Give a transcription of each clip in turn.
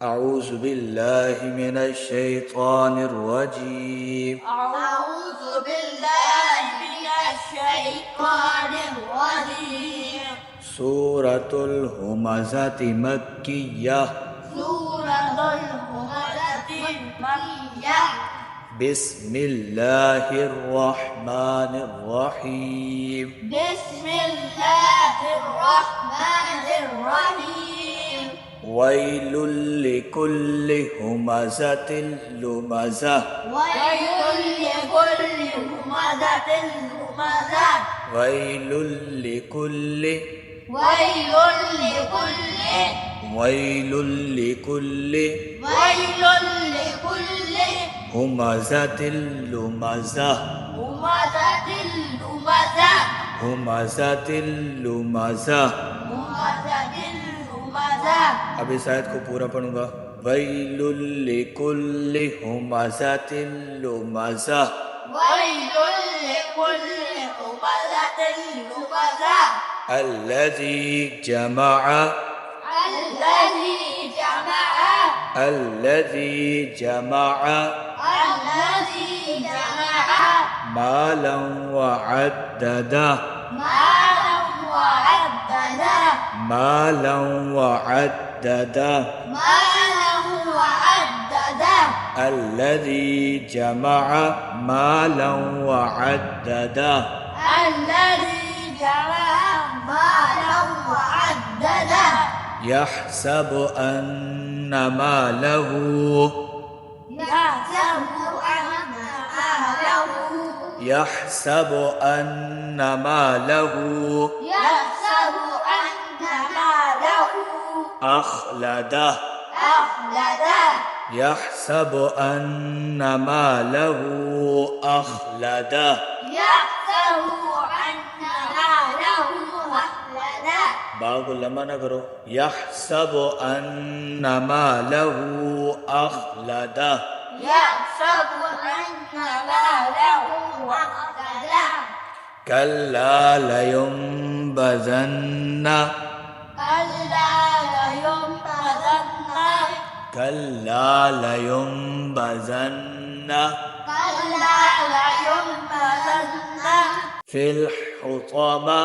أعوذ بالله من الشيطان الرجيم. أعوذ بالله من الشيطان الرجيم. سورة الهمزة مكية. سورة الهمزة مكية. بسم الله الرحمن الرحيم. بسم الله الرحمن الرحيم. ويل لكل همزة لمزة. ويل لكل همزة لمزة. ويل لكل ويل لكل ويل لكل ويل لكل همزة لمزة. همزة لمزة. همزة لمزة. همزة لمزة. अब इस आयत को पूरा पढ़ूंगा। वैलुल लिकुल्लि हुमज़तिन लुमज़ा। वैलुल लिकुल्लि हुमज़तिन लुमज़ा। अल्लज़ी जमअ الذي جمع الذي جمع الذي جمع مالا وعدده مالا وعدده مالا وعدده مالا وعدده الذي جمع مالا وعدده الذي جمع مالا وعدده يحسب أن ماله يحسب أن ماله يحسب أن ماله يحسب أن ماله أخلده أخلده يحسب أن ماله أخلده يحسب أن ماله أخلده باء को लंबा ना करो। يحسب أن ماله أخلده يحسب أن ماله أخلده كلا لينبذن كلا لينبذن كلا لينبذن كلا لينبذن في الحطمة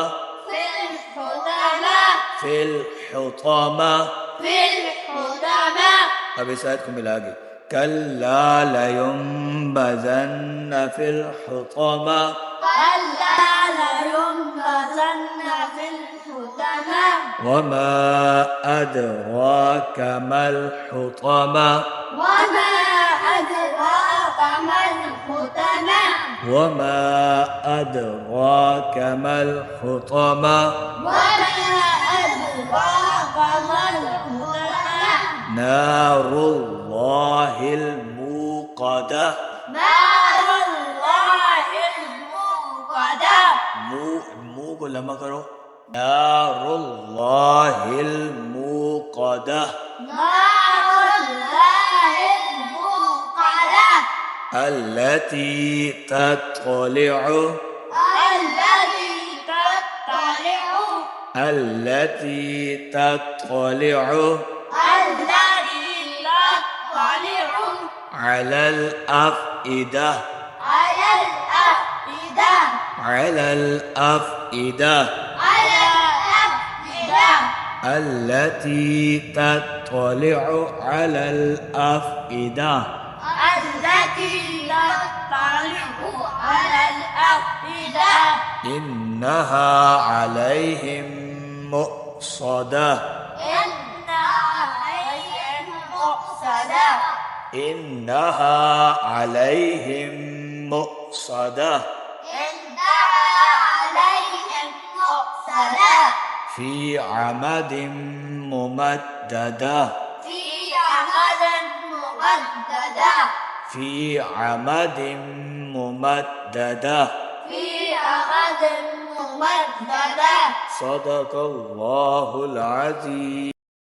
في الحطمة في الحطمة في الحطمة अब इस आयत को मिला के कल्ला लयुंबज़न्न फिल हुतमा كلا لينبذن في الحطمة वमा अदराक मल हुतमा وما أدراك ما الحطمة वमा अदराक मल हुतमा وما أدراك ما الحطمة नारुल्लाहिल मूक़दा نار الله الموقدة मू को लंबा करो नारुल्लाहिल मूक़दा نار الله الموقدة التي تطلع التي تطلع التي تطلع التي تطلع على الأفئدة على الأفئدة على الأفئدة على الأفئدة التي تطلع على الأفئدة التي تطلع على الأفئدة إنها عليهم مؤصدة إنها عليهم مؤصدة إنها عليهم مؤصدة إنها عليهم مؤصدة في عمد ممددة في عمد ممددة في عمد ممددة في عمد ممددة صدق الله العظيم.